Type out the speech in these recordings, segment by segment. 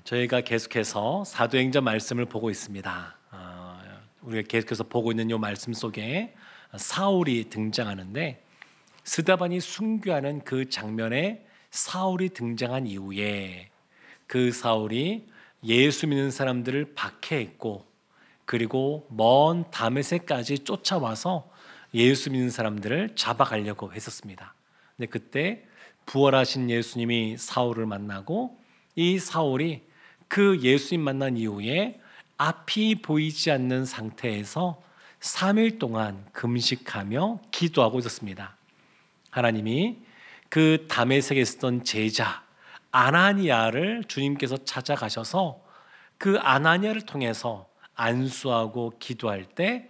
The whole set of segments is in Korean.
저희가 계속해서 사도행전 말씀을 보고 있습니다. 우리가 계속해서 보고 있는 이 말씀 속에 사울이 등장하는데, 스데반이 순교하는 그 장면에 사울이 등장한 이후에 그 사울이 예수 믿는 사람들을 박해했고, 그리고 먼 다메섹까지 쫓아와서 예수 믿는 사람들을 잡아가려고 했었습니다. 근데 그때 부활하신 예수님이 사울을 만나고, 이 사울이 그 예수님 만난 이후에 앞이 보이지 않는 상태에서 3일 동안 금식하며 기도하고 있었습니다. 하나님이 그 다메섹에 있었던 제자 아나니아를 주님께서 찾아가셔서 그 아나니아를 통해서 안수하고 기도할 때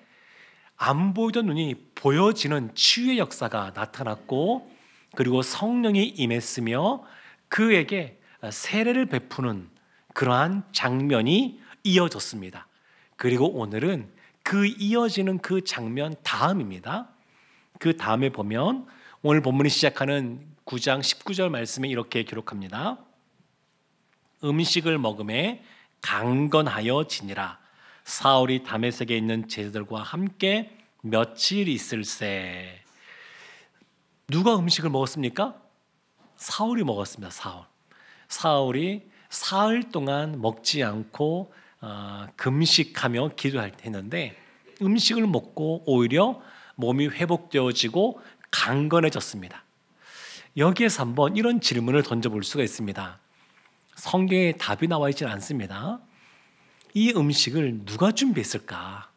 안 보이던 눈이 보여지는 치유의 역사가 나타났고, 그리고 성령이 임했으며 그에게 세례를 베푸는 그러한 장면이 이어졌습니다. 그리고 오늘은 그 이어지는 그 장면 다음입니다. 그 다음에 보면 오늘 본문이 시작하는 9장 19절 말씀에 이렇게 기록합니다. 음식을 먹음에 강건하여 지니라. 사울이 다메섹에 있는 제자들과 함께 며칠 있을새. 누가 음식을 먹었습니까? 사울이 먹었습니다. 사울이 사흘 동안 먹지 않고 금식하며 기도할 했는데, 음식을 먹고 오히려 몸이 회복되어지고 강건해졌습니다. 여기에서 한번 이런 질문을 던져볼 수가 있습니다. 성경에 답이 나와 있지는 않습니다. 이 음식을 누가 준비했을까?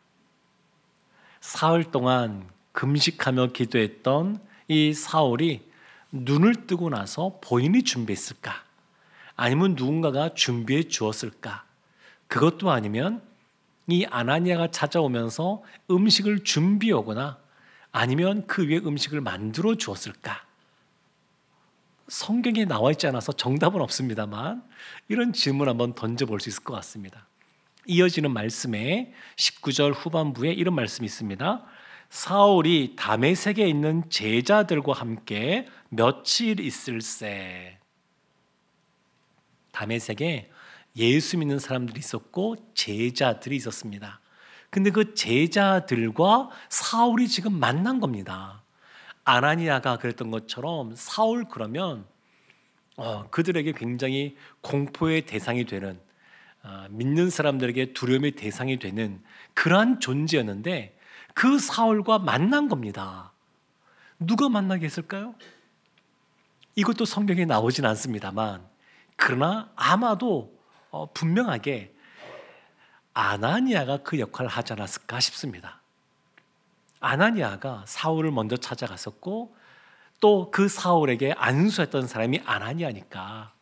사흘 동안 금식하며 기도했던 이 사울이 눈을 뜨고 나서 본인이 준비했을까? 아니면 누군가가 준비해 주었을까? 그것도 아니면 이 아나니아가 찾아오면서 음식을 준비해 오거나 아니면 그 위에 음식을 만들어 주었을까? 성경에 나와 있지 않아서 정답은 없습니다만 이런 질문 한번 던져볼 수 있을 것 같습니다. 이어지는 말씀에 19절 후반부에 이런 말씀이 있습니다. 사울이 다메섹에 있는 제자들과 함께 며칠 있을새. 다메섹에 예수 믿는 사람들이 있었고 제자들이 있었습니다. 근데 그 제자들과 사울이 지금 만난 겁니다. 아나니아가 그랬던 것처럼 사울 그러면 그들에게 굉장히 공포의 대상이 되는, 믿는 사람들에게 두려움의 대상이 되는 그러한 존재였는데 그 사울과 만난 겁니다. 누가 만나게 했을까요? 이것도 성경에 나오진 않습니다만, 그러나 아마도 분명하게 아나니아가 그 역할을 하지 않았을까 싶습니다. 아나니아가 사울을 먼저 찾아갔었고 또 그 사울에게 안수했던 사람이 아나니아니까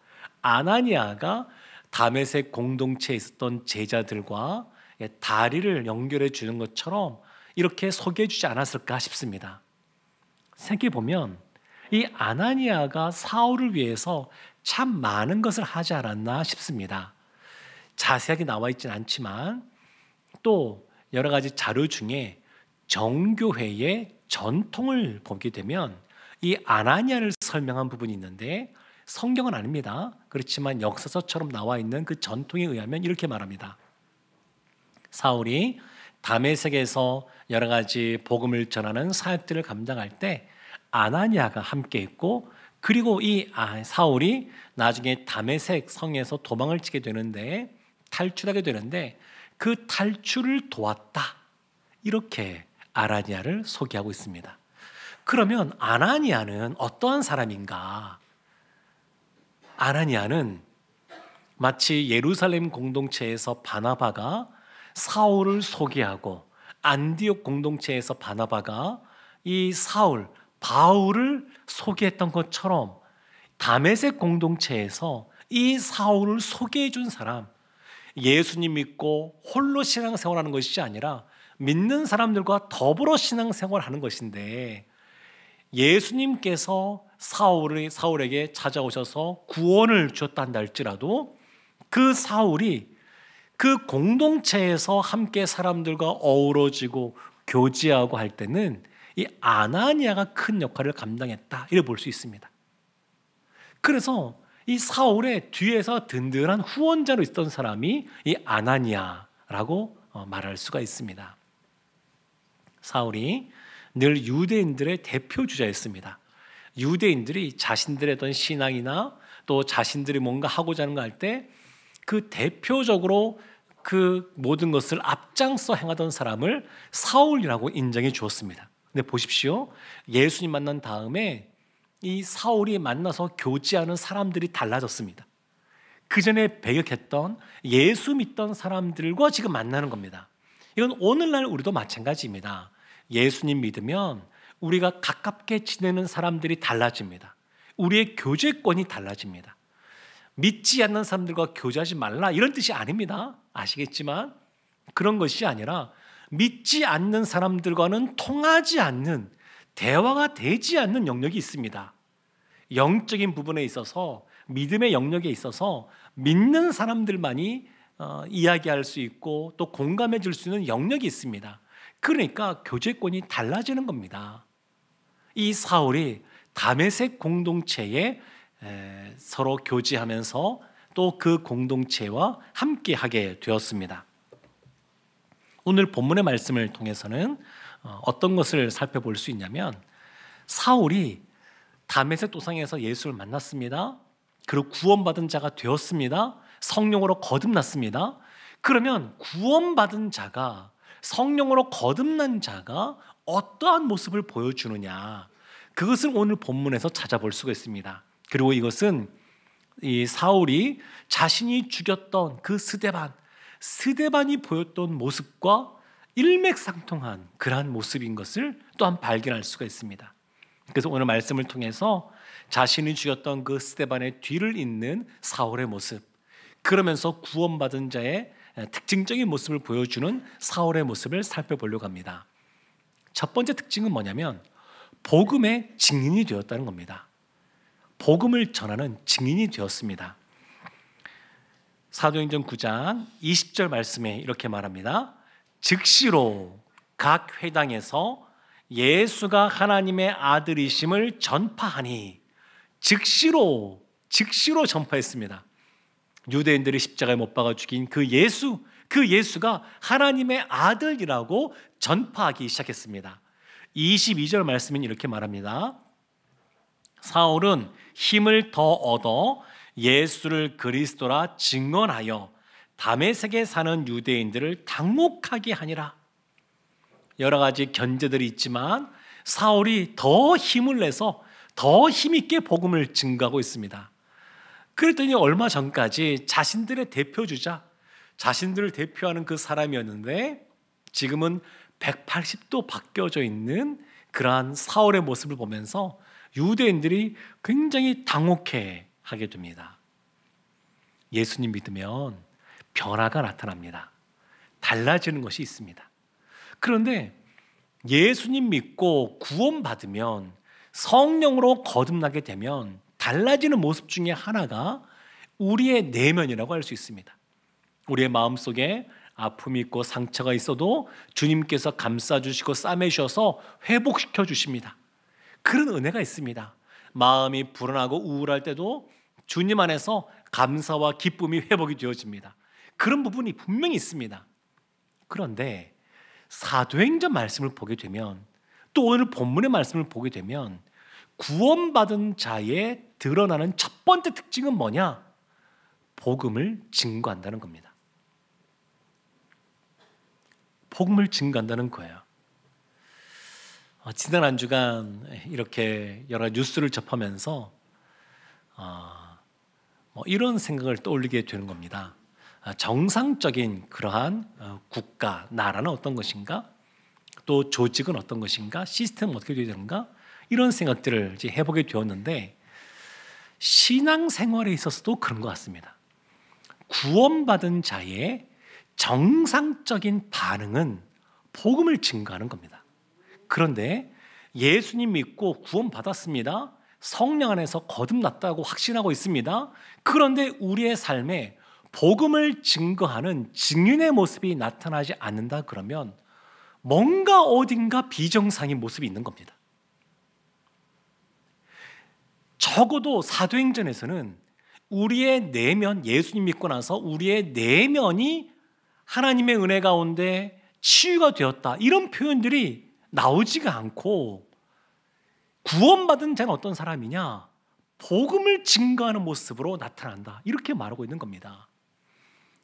아나니아가 다메섹 공동체에 있었던 제자들과 다리를 연결해 주는 것처럼 이렇게 소개해 주지 않았을까 싶습니다. 생각해보면 이 아나니아가 사울을 위해서 참 많은 것을 하지 않았나 싶습니다. 자세하게 나와 있지는 않지만 또 여러 가지 자료 중에 정교회의 전통을 보게 되면 이 아나니아를 설명한 부분이 있는데, 성경은 아닙니다. 그렇지만 역사서처럼 나와 있는 그 전통에 의하면 이렇게 말합니다. 사울이 다메섹에서 여러 가지 복음을 전하는 사역들을 감당할 때 아나니아가 함께 있고, 그리고 이 사울이 나중에 다메섹 성에서 도망을 치게 되는데, 탈출하게 되는데 그 탈출을 도왔다, 이렇게 아나니아를 소개하고 있습니다. 그러면 아나니아는 어떠한 사람인가? 아나니아는 마치 예루살렘 공동체에서 바나바가 사울을 소개하고 안디옥 공동체에서 바나바가 이 사울, 바울을 소개했던 것처럼 다메섹 공동체에서 이 사울을 소개해 준 사람, 예수님 믿고 홀로 신앙생활하는 것이 아니라 믿는 사람들과 더불어 신앙생활하는 것인데, 예수님께서 사울에게 찾아오셔서 구원을 주었다 한다 할지라도 그 사울이 그 공동체에서 함께 사람들과 어우러지고 교제하고 할 때는 이 아나니아가 큰 역할을 감당했다, 이렇게 볼 수 있습니다. 그래서 이 사울의 뒤에서 든든한 후원자로 있던 사람이 이 아나니아라고 말할 수가 있습니다. 사울이 늘 유대인들의 대표 주자였습니다. 유대인들이 자신들의 어떤 신앙이나 또 자신들이 뭔가 하고자 하는 거 할 때 그 대표적으로 그 모든 것을 앞장서 행하던 사람을 사울이라고 인정해 주었습니다. 근데 보십시오. 예수님 만난 다음에 이 사울이 만나서 교제하는 사람들이 달라졌습니다. 그 전에 배격했던 예수 믿던 사람들과 지금 만나는 겁니다. 이건 오늘날 우리도 마찬가지입니다. 예수님 믿으면 우리가 가깝게 지내는 사람들이 달라집니다. 우리의 교제권이 달라집니다. 믿지 않는 사람들과 교제하지 말라 이런 뜻이 아닙니다. 아시겠지만 그런 것이 아니라 믿지 않는 사람들과는 통하지 않는, 대화가 되지 않는 영역이 있습니다. 영적인 부분에 있어서, 믿음의 영역에 있어서 믿는 사람들만이 이야기할 수 있고 또 공감해 줄 수 있는 영역이 있습니다. 그러니까 교제권이 달라지는 겁니다. 이 사울이 다메섹 공동체에 서로 교제하면서 또 그 공동체와 함께하게 되었습니다. 오늘 본문의 말씀을 통해서는 어떤 것을 살펴볼 수 있냐면, 사울이 다메섹 도상에서 예수를 만났습니다. 그리고 구원받은 자가 되었습니다. 성령으로 거듭났습니다. 그러면 구원받은 자가, 성령으로 거듭난 자가 어떠한 모습을 보여주느냐, 그것을 오늘 본문에서 찾아볼 수가 있습니다. 그리고 이것은 이 사울이 자신이 죽였던 그 스데반이 보였던 모습과 일맥상통한 그러한 모습인 것을 또한 발견할 수가 있습니다. 그래서 오늘 말씀을 통해서 자신이 죽였던 그 스데반의 뒤를 잇는 사울의 모습, 그러면서 구원받은 자의 특징적인 모습을 보여주는 사울의 모습을 살펴보려고 합니다. 첫 번째 특징은 뭐냐면 복음의 증인이 되었다는 겁니다. 복음을 전하는 증인이 되었습니다. 사도행전 9장 20절 말씀에 이렇게 말합니다. 즉시로 각 회당에서 예수가 하나님의 아들이심을 전파하니, 즉시로 전파했습니다. 유대인들이 십자가에 못 박아 죽인 그 예수가 하나님의 아들이라고 전파하기 시작했습니다. 22절 말씀은 이렇게 말합니다. 사울은 힘을 더 얻어 예수를 그리스도라 증언하여 다메섹에 사는 유대인들을 당혹하게 하니라. 여러 가지 견제들이 있지만 사울이 더 힘을 내서 더 힘있게 복음을 증거하고 있습니다. 그랬더니 얼마 전까지 자신들의 대표주자, 자신들을 대표하는 그 사람이었는데 지금은 180도 바뀌어져 있는 그러한 사울의 모습을 보면서 유대인들이 굉장히 당혹해 하게 됩니다. 예수님 믿으면 변화가 나타납니다. 달라지는 것이 있습니다. 그런데 예수님 믿고 구원받으면, 성령으로 거듭나게 되면 달라지는 모습 중에 하나가 우리의 내면이라고 할 수 있습니다. 우리의 마음속에 아픔이 있고 상처가 있어도 주님께서 감싸주시고 싸매셔서 회복시켜 주십니다. 그런 은혜가 있습니다. 마음이 불안하고 우울할 때도 주님 안에서 감사와 기쁨이 회복이 되어집니다. 그런 부분이 분명히 있습니다. 그런데 사도행전 말씀을 보게 되면, 또 오늘 본문의 말씀을 보게 되면 구원받은 자의 드러나는 첫 번째 특징은 뭐냐? 복음을 증거한다는 겁니다. 복음을 증거한다는 거예요. 지난 한 주간 이렇게 여러 뉴스를 접하면서 이런 생각을 떠올리게 되는 겁니다. 정상적인 그러한 국가, 나라는 어떤 것인가? 또 조직은 어떤 것인가? 시스템은 어떻게 되어야 되는가? 이런 생각들을 이제 해보게 되었는데, 신앙생활에 있어서도 그런 것 같습니다. 구원받은 자의 정상적인 반응은 복음을 증거하는 겁니다. 그런데 예수님 믿고 구원받았습니다. 성령 안에서 거듭났다고 확신하고 있습니다. 그런데 우리의 삶에 복음을 증거하는 증인의 모습이 나타나지 않는다 그러면 뭔가 어딘가 비정상인 모습이 있는 겁니다. 적어도 사도행전에서는 우리의 내면, 예수님 믿고 나서 우리의 내면이 하나님의 은혜 가운데 치유가 되었다, 이런 표현들이 나오지가 않고, 구원받은 자는 어떤 사람이냐? 복음을 증거하는 모습으로 나타난다, 이렇게 말하고 있는 겁니다.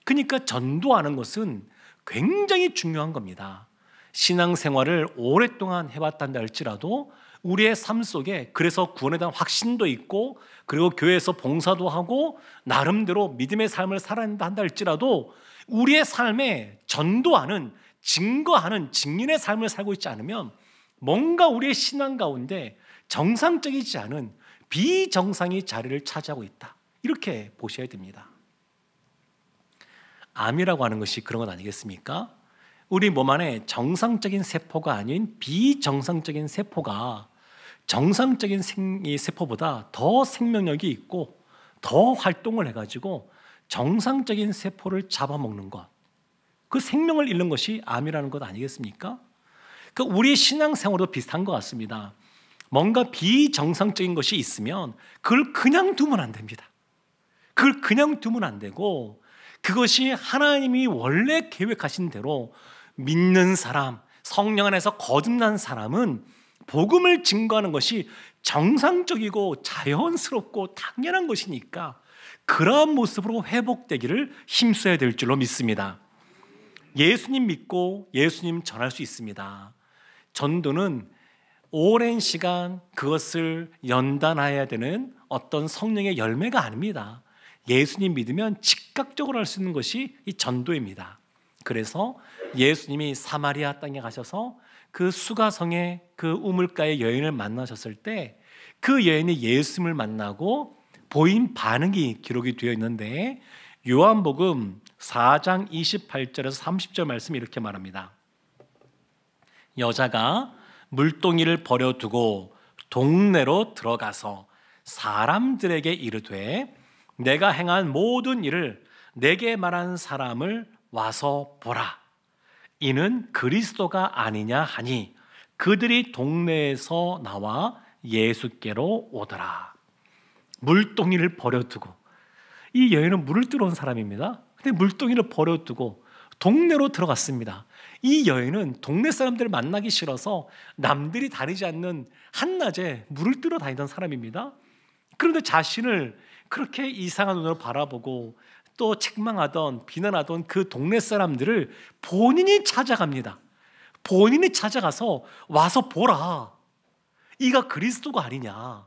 그러니까 전도하는 것은 굉장히 중요한 겁니다. 신앙생활을 오랫동안 해왔단다 할지라도 우리의 삶 속에 그래서 구원에 대한 확신도 있고, 그리고 교회에서 봉사도 하고 나름대로 믿음의 삶을 살아야 한다 할지라도 우리의 삶에 전도하는, 증거하는 증인의 삶을 살고 있지 않으면 뭔가 우리의 신앙 가운데 정상적이지 않은 비정상이 자리를 차지하고 있다, 이렇게 보셔야 됩니다. 암이라고 하는 것이 그런 것 아니겠습니까? 우리 몸 안에 정상적인 세포가 아닌 비정상적인 세포가 정상적인 세포보다 더 생명력이 있고 더 활동을 해가지고 정상적인 세포를 잡아먹는 것, 그 생명을 잃는 것이 암이라는 것 아니겠습니까? 그러니까 우리 신앙생활도 비슷한 것 같습니다. 뭔가 비정상적인 것이 있으면 그걸 그냥 두면 안 됩니다. 그걸 그냥 두면 안 되고, 그것이 하나님이 원래 계획하신 대로 믿는 사람, 성령 안에서 거듭난 사람은 복음을 증거하는 것이 정상적이고 자연스럽고 당연한 것이니까 그러한 모습으로 회복되기를 힘써야 될 줄로 믿습니다. 예수님 믿고 예수님 전할 수 있습니다. 전도는 오랜 시간 그것을 연단해야 되는 어떤 성령의 열매가 아닙니다. 예수님 믿으면 즉각적으로 할 수 있는 것이 이 전도입니다. 그래서 예수님이 사마리아 땅에 가셔서 그 수가성의 그 우물가의 여인을 만나셨을 때 그 여인이 예수님을 만나고 보인 반응이 기록이 되어 있는데, 요한복음 4장 28절에서 30절 말씀이 이렇게 말합니다. 여자가 물동이를 버려두고 동네로 들어가서 사람들에게 이르되 내가 행한 모든 일을 내게 말한 사람을 와서 보라. 이는 그리스도가 아니냐 하니 그들이 동네에서 나와 예수께로 오더라. 물동이를 버려두고, 이 여인은 물을 뜨러 온 사람입니다. 근데 물동이를 버려두고 동네로 들어갔습니다. 이 여인은 동네 사람들을 만나기 싫어서 남들이 다니지 않는 한낮에 물을 뜨러 다니던 사람입니다. 그런데 자신을 그렇게 이상한 눈으로 바라보고 또 책망하던 비난하던 그 동네 사람들을 본인이 찾아갑니다. 본인이 찾아가서 와서 보라, 이가 그리스도가 아니냐,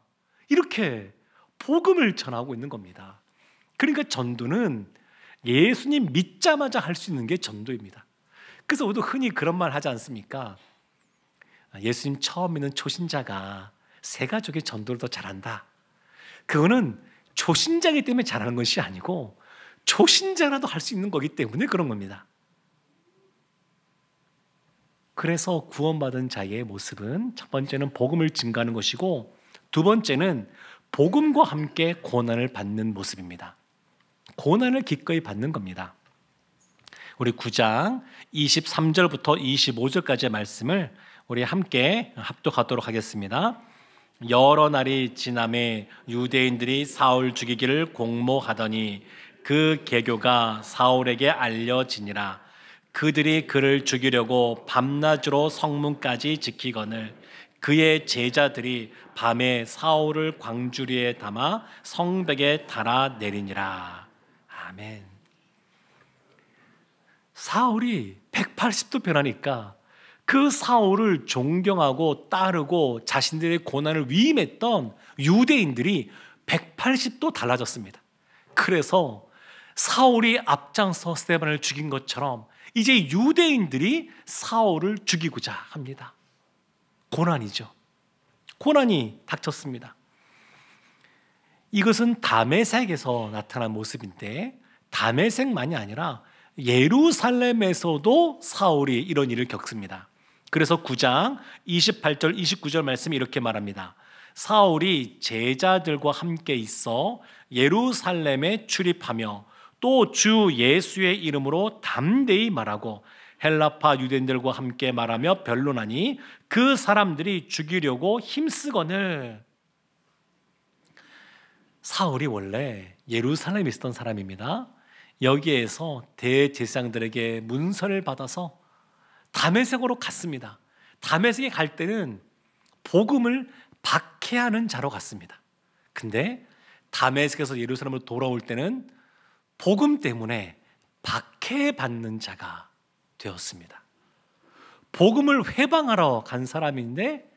이렇게 복음을 전하고 있는 겁니다. 그러니까 전도는 예수님 믿자마자 할 수 있는 게 전도입니다. 그래서 우리도 흔히 그런 말 하지 않습니까? 예수님 처음 믿는 초신자가 새 가족의 전도를 더 잘한다. 그거는 초신자이기 때문에 잘하는 것이 아니고 초신자라도 할 수 있는 거기 때문에 그런 겁니다. 그래서 구원받은 자의 모습은 첫 번째는 복음을 증가하는 것이고, 두 번째는 복음과 함께 고난을 받는 모습입니다. 고난을 기꺼이 받는 겁니다. 우리 9장 23절부터 25절까지의 말씀을 우리 함께 합독하도록 하겠습니다. 여러 날이 지남에 유대인들이 사울 죽이기를 공모하더니 그 계교가 사울에게 알려지니라. 그들이 그를 죽이려고 밤낮으로 성문까지 지키거늘 그의 제자들이 밤에 사울을 광주리에 담아 성벽에 달아 내리니라. 아멘. 사울이 180도 변하니까 그 사울을 존경하고 따르고 자신들의 고난을 위임했던 유대인들이 180도 달라졌습니다. 그래서 사울이 앞장서 스데반을 죽인 것처럼 이제 유대인들이 사울을 죽이고자 합니다. 고난이죠. 고난이 닥쳤습니다. 이것은 다메섹에서 나타난 모습인데, 다메섹만이 아니라 예루살렘에서도 사울이 이런 일을 겪습니다. 그래서 9장 28절 29절 말씀이 이렇게 말합니다. 사울이 제자들과 함께 있어 예루살렘에 출입하며 또 주 예수의 이름으로 담대히 말하고 헬라파 유대인들과 함께 말하며 변론하니 그 사람들이 죽이려고 힘쓰거늘. 사울이 원래 예루살렘에 있었던 사람입니다. 여기에서 대제사장들에게 문서를 받아서 다메섹으로 갔습니다. 다메섹에 갈 때는 복음을 박해하는 자로 갔습니다. 근데 다메섹에서 예루살렘으로 돌아올 때는 복음 때문에 박해받는 자가 되었습니다. 복음을 회방하러 간 사람인데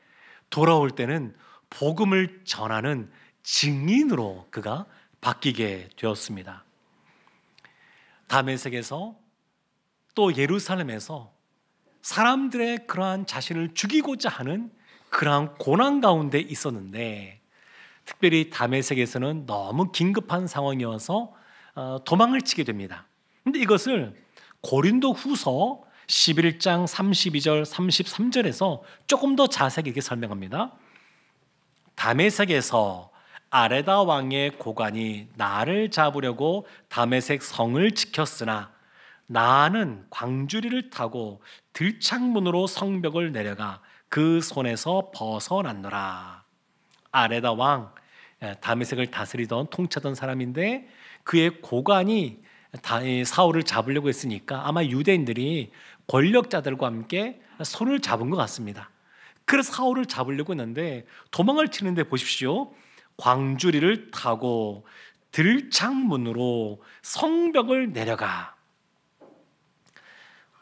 돌아올 때는 복음을 전하는 증인으로 그가 바뀌게 되었습니다. 다메섹에서 또 예루살렘에서 사람들의 그러한 자신을 죽이고자 하는 그러한 고난 가운데 있었는데, 특별히 다메섹에서는 너무 긴급한 상황이어서 도망을 치게 됩니다. 근데 이것을 고린도 후서 11장 32절 33절에서 조금 더 자세하게 이렇게 설명합니다. 다메섹에서 아레다 왕의 고관이 나를 잡으려고 다메섹 성을 지켰으나 나는 광주리를 타고 들창문으로 성벽을 내려가 그 손에서 벗어났노라. 아레다 왕, 다메섹을 다스리던 통치하던 사람인데 그의 고관이 사울을 잡으려고 했으니까 아마 유대인들이 권력자들과 함께 손을 잡은 것 같습니다. 그래서 사울을 잡으려고 했는데 도망을 치는데 보십시오. 광주리를 타고 들창문으로 성벽을 내려가.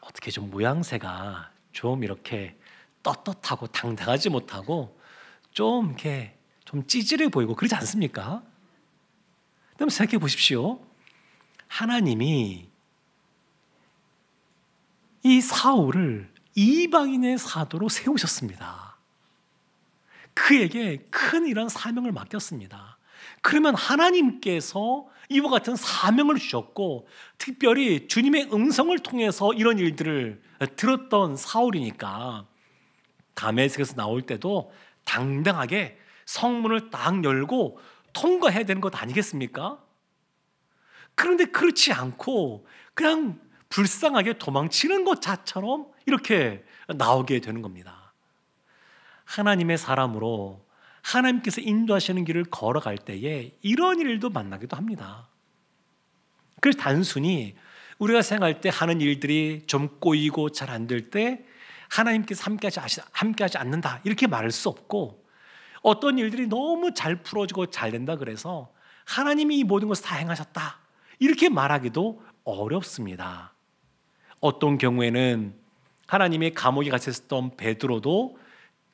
어떻게 좀 모양새가 좀 이렇게 떳떳하고 당당하지 못하고 좀 이렇게 좀 찌질해 보이고 그러지 않습니까? 그럼 생각해 보십시오. 하나님이 이 사울을 이방인의 사도로 세우셨습니다. 그에게 큰 이런 사명을 맡겼습니다. 그러면 하나님께서 이와 같은 사명을 주셨고 특별히 주님의 음성을 통해서 이런 일들을 들었던 사울이니까 다메섹에서 나올 때도 당당하게 성문을 딱 열고 통과해야 되는 것 아니겠습니까? 그런데 그렇지 않고 그냥 불쌍하게 도망치는 것 자처럼 이렇게 나오게 되는 겁니다. 하나님의 사람으로 하나님께서 인도하시는 길을 걸어갈 때에 이런 일도 만나기도 합니다. 그래서 단순히 우리가 생각할 때 하는 일들이 좀 꼬이고 잘 안 될 때 하나님께서 함께하지 않는다 이렇게 말할 수 없고, 어떤 일들이 너무 잘 풀어지고 잘 된다 그래서 하나님이 이 모든 것을 다 행하셨다 이렇게 말하기도 어렵습니다. 어떤 경우에는 하나님의 감옥에 갇혔던 베드로도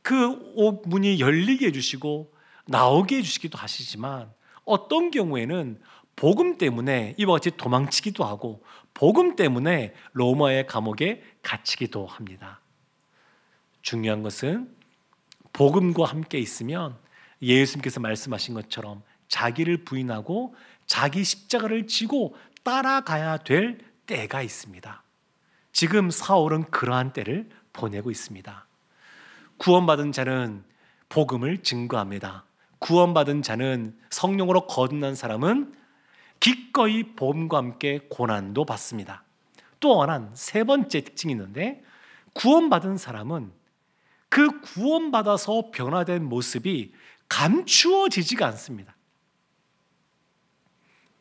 그 문이 열리게 해주시고 나오게 해주시기도 하시지만, 어떤 경우에는 복음 때문에 이와 같이 도망치기도 하고 복음 때문에 로마의 감옥에 갇히기도 합니다. 중요한 것은 복음과 함께 있으면 예수님께서 말씀하신 것처럼 자기를 부인하고 자기 십자가를 지고 따라가야 될 때가 있습니다. 지금 사울은 그러한 때를 보내고 있습니다. 구원받은 자는 복음을 증거합니다. 구원받은 자는 성령으로 거듭난 사람은 기꺼이 복음과 함께 고난도 받습니다. 또한 세 번째 특징이 있는데, 구원받은 사람은 그 구원받아서 변화된 모습이 감추어지지가 않습니다.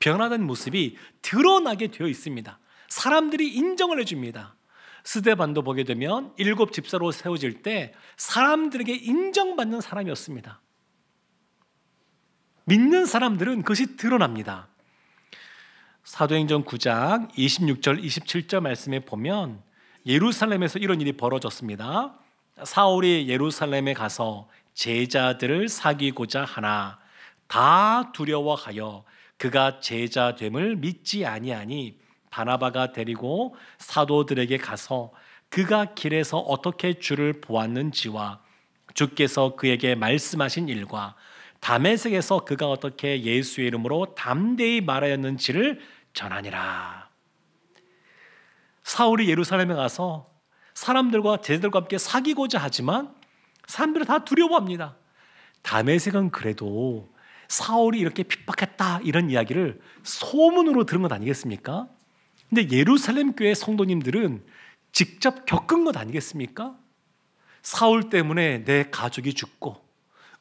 변화된 모습이 드러나게 되어 있습니다. 사람들이 인정을 해줍니다. 스데반도 보게 되면 7 집사로 세워질 때 사람들에게 인정받는 사람이었습니다. 믿는 사람들은 그것이 드러납니다. 사도행전 9장 26절 27절 말씀에 보면 예루살렘에서 이런 일이 벌어졌습니다. 사울이 예루살렘에 가서 제자들을 사귀고자 하나 다 두려워하여 그가 제자됨을 믿지 아니하니 바나바가 데리고 사도들에게 가서 그가 길에서 어떻게 주를 보았는지와 주께서 그에게 말씀하신 일과 다메섹에서 그가 어떻게 예수의 이름으로 담대히 말하였는지를 전하니라. 사울이 예루살렘에 가서 사람들과 제자들과 함께 사귀고자 하지만 사람들은 다 두려워합니다. 다메섹은 그래도 사울이 이렇게 핍박했다 이런 이야기를 소문으로 들은 것 아니겠습니까? 근데 예루살렘 교회 성도님들은 직접 겪은 것 아니겠습니까? 사울 때문에 내 가족이 죽고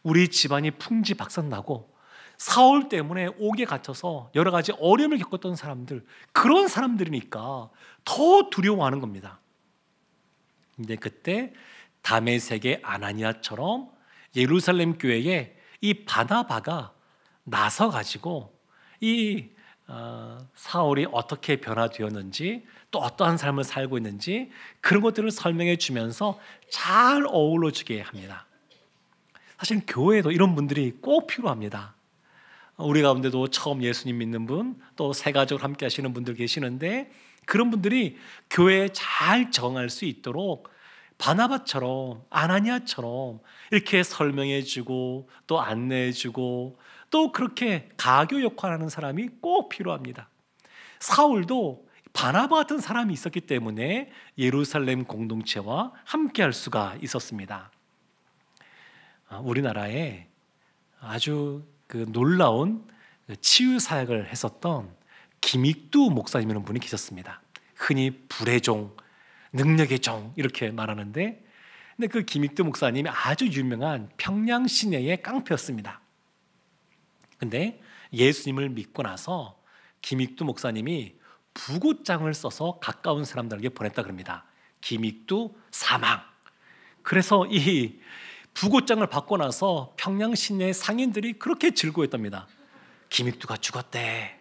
우리 집안이 풍지박산나고 사울 때문에 옥에 갇혀서 여러 가지 어려움을 겪었던 사람들, 그런 사람들이니까 더 두려워하는 겁니다. 근데 그때 다메섹의 아나니아처럼 예루살렘 교회에 이 바나바가 나서 가지고 이 사울이 어떻게 변화되었는지, 또 어떠한 삶을 살고 있는지 그런 것들을 설명해 주면서 잘 어울러 주게 합니다. 사실 교회에도 이런 분들이 꼭 필요합니다. 우리 가운데도 처음 예수님 믿는 분, 또 새가족을 함께 하시는 분들 계시는데, 그런 분들이 교회에 잘 적응할 수 있도록 바나바처럼, 아나니아처럼 이렇게 설명해 주고 또 안내해 주고 또 그렇게 가교 역할하는 사람이 꼭 필요합니다. 사울도 바나바 같은 사람이 있었기 때문에 예루살렘 공동체와 함께 할 수가 있었습니다. 우리나라에 아주 놀라운 치유 사역을 했었던 김익두 목사님이라는 분이 계셨습니다. 흔히 불의 종, 능력의 종 이렇게 말하는데, 근데 그 김익두 목사님이 아주 유명한 평양 시내의 깡패였습니다. 근데 예수님을 믿고 나서 김익두 목사님이 부고장을 써서 가까운 사람들에게 보냈다 그럽니다. 김익두 사망. 그래서 이 부고장을 받고 나서 평양 시내 상인들이 그렇게 즐거워했답니다. 김익두가 죽었대.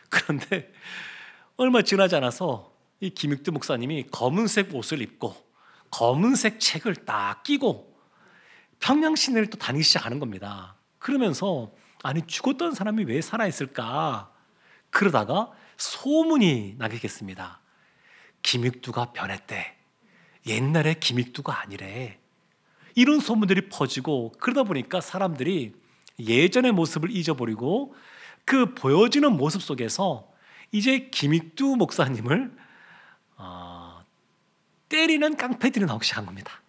그런데 얼마 지나지 않아서 이 김익두 목사님이 검은색 옷을 입고 검은색 책을 딱 끼고 평양 시내를 또 다니기 시작하는 겁니다. 그러면서 아니 죽었던 사람이 왜 살아있을까? 그러다가 소문이 나겠습니다. 김익두가 변했대. 옛날에 김익두가 아니래. 이런 소문들이 퍼지고, 그러다 보니까 사람들이 예전의 모습을 잊어버리고 그 보여지는 모습 속에서 이제 김익두 목사님을 때리는 깡패들이 나오기 시작한 겁니다.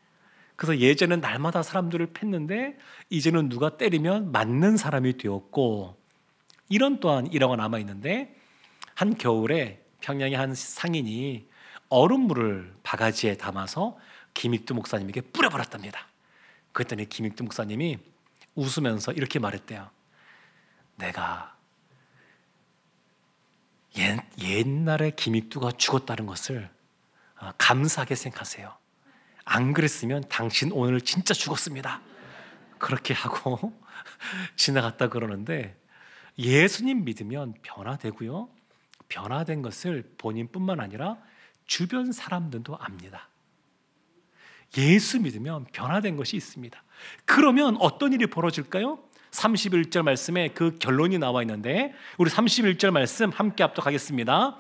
그래서 예전엔 날마다 사람들을 팼는데 이제는 누가 때리면 맞는 사람이 되었고, 이런 또한 일화가 남아있는데, 한 겨울에 평양의 한 상인이 얼음물을 바가지에 담아서 김익두 목사님에게 뿌려버렸답니다. 그랬더니 김익두 목사님이 웃으면서 이렇게 말했대요. 내가 옛날에 김익두가 죽었다는 것을 감사하게 생각하세요. 안 그랬으면 당신 오늘 진짜 죽었습니다. 그렇게 하고 지나갔다 그러는데, 예수님 믿으면 변화되고요, 변화된 것을 본인뿐만 아니라 주변 사람들도 압니다. 예수 믿으면 변화된 것이 있습니다. 그러면 어떤 일이 벌어질까요? 31절 말씀에 그 결론이 나와 있는데, 우리 31절 말씀 함께 합독하겠습니다.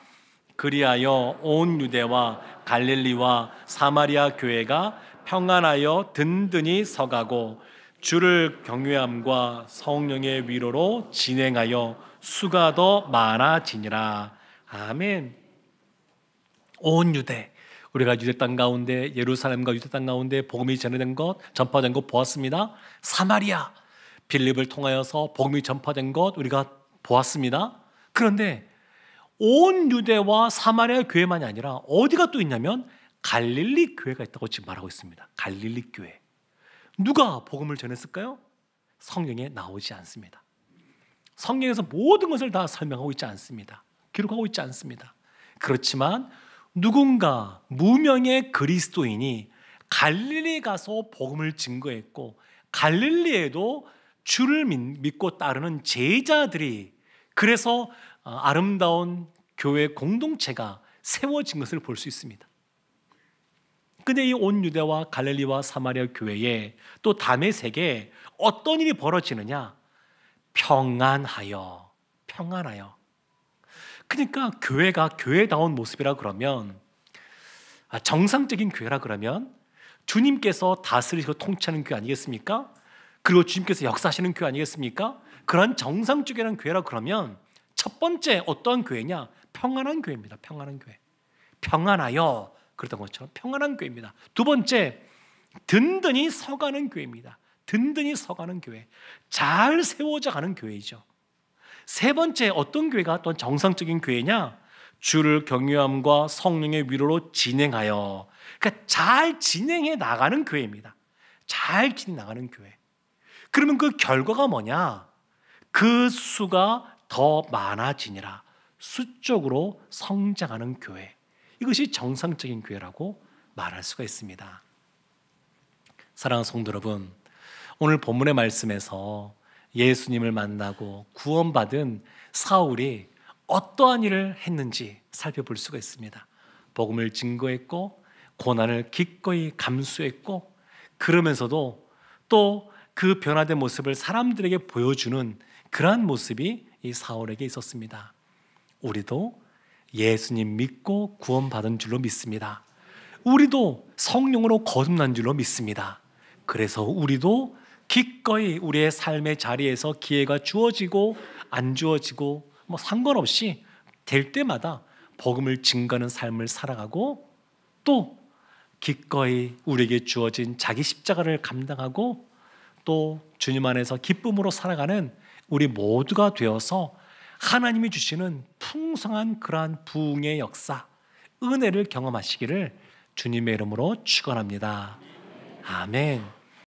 그리하여 온 유대와 갈릴리와 사마리아 교회가 평안하여 든든히 서가고 주를 경외함과 성령의 위로로 진행하여 수가 더 많아지니라. 아멘. 온 유대, 우리가 유대 땅 가운데, 예루살렘과 유대 땅 가운데 복음이 전파된 것 보았습니다. 사마리아, 빌립을 통하여서 복음이 전파된 것 우리가 보았습니다. 그런데 온 유대와 사마리아 교회만이 아니라 어디가 또 있냐면 갈릴리 교회가 있다고 지금 말하고 있습니다. 갈릴리 교회. 누가 복음을 전했을까요? 성경에 나오지 않습니다. 성경에서 모든 것을 다 설명하고 있지 않습니다. 기록하고 있지 않습니다. 그렇지만 누군가 무명의 그리스도인이 갈릴리 가서 복음을 증거했고, 갈릴리에도 주를 믿고 따르는 제자들이, 그래서 아름다운 교회 공동체가 세워진 것을 볼 수 있습니다. 근데 이 온 유대와 갈릴리와 사마리아 교회에 또 다메섹에 어떤 일이 벌어지느냐? 평안하여. 그러니까 교회가 교회다운 모습이라 그러면, 정상적인 교회라 그러면 주님께서 다스리시고 통치하는 교회 아니겠습니까? 그리고 주님께서 역사하시는 교회 아니겠습니까? 그런 정상적인 교회라 그러면 첫 번째 어떠한 교회냐? 평안한 교회입니다. 평안한 교회. 평안하여 그랬던 것처럼 평안한 교회입니다. 두 번째, 든든히 서가는 교회입니다. 든든히 서가는 교회. 잘 세워져 가는 교회이죠. 세 번째, 어떤 교회가 또 정상적인 교회냐? 주를 경외함과 성령의 위로로 진행하여. 그러니까 잘 진행해 나가는 교회입니다. 잘 진행 나가는 교회. 그러면 그 결과가 뭐냐? 그 수가 더 많아지니라. 수적으로 성장하는 교회, 이것이 정상적인 교회라고 말할 수가 있습니다. 사랑하는 성도 여러분, 오늘 본문의 말씀에서 예수님을 만나고 구원받은 사울이 어떠한 일을 했는지 살펴볼 수가 있습니다. 복음을 증거했고 고난을 기꺼이 감수했고, 그러면서도 또 그 변화된 모습을 사람들에게 보여주는 그러한 모습이 이 사울에게 있었습니다. 우리도 예수님 믿고 구원받은 줄로 믿습니다. 우리도 성령으로 거듭난 줄로 믿습니다. 그래서 우리도 기꺼이 우리의 삶의 자리에서 기회가 주어지고 안 주어지고 상관없이 될 때마다 복음을 증거하는 삶을 살아가고, 또 기꺼이 우리에게 주어진 자기 십자가를 감당하고, 또 주님 안에서 기쁨으로 살아가는 우리 모두가 되어서 하나님이 주시는 풍성한 그러한 부흥의 역사, 은혜를 경험하시기를 주님의 이름으로 축원합니다. 아멘.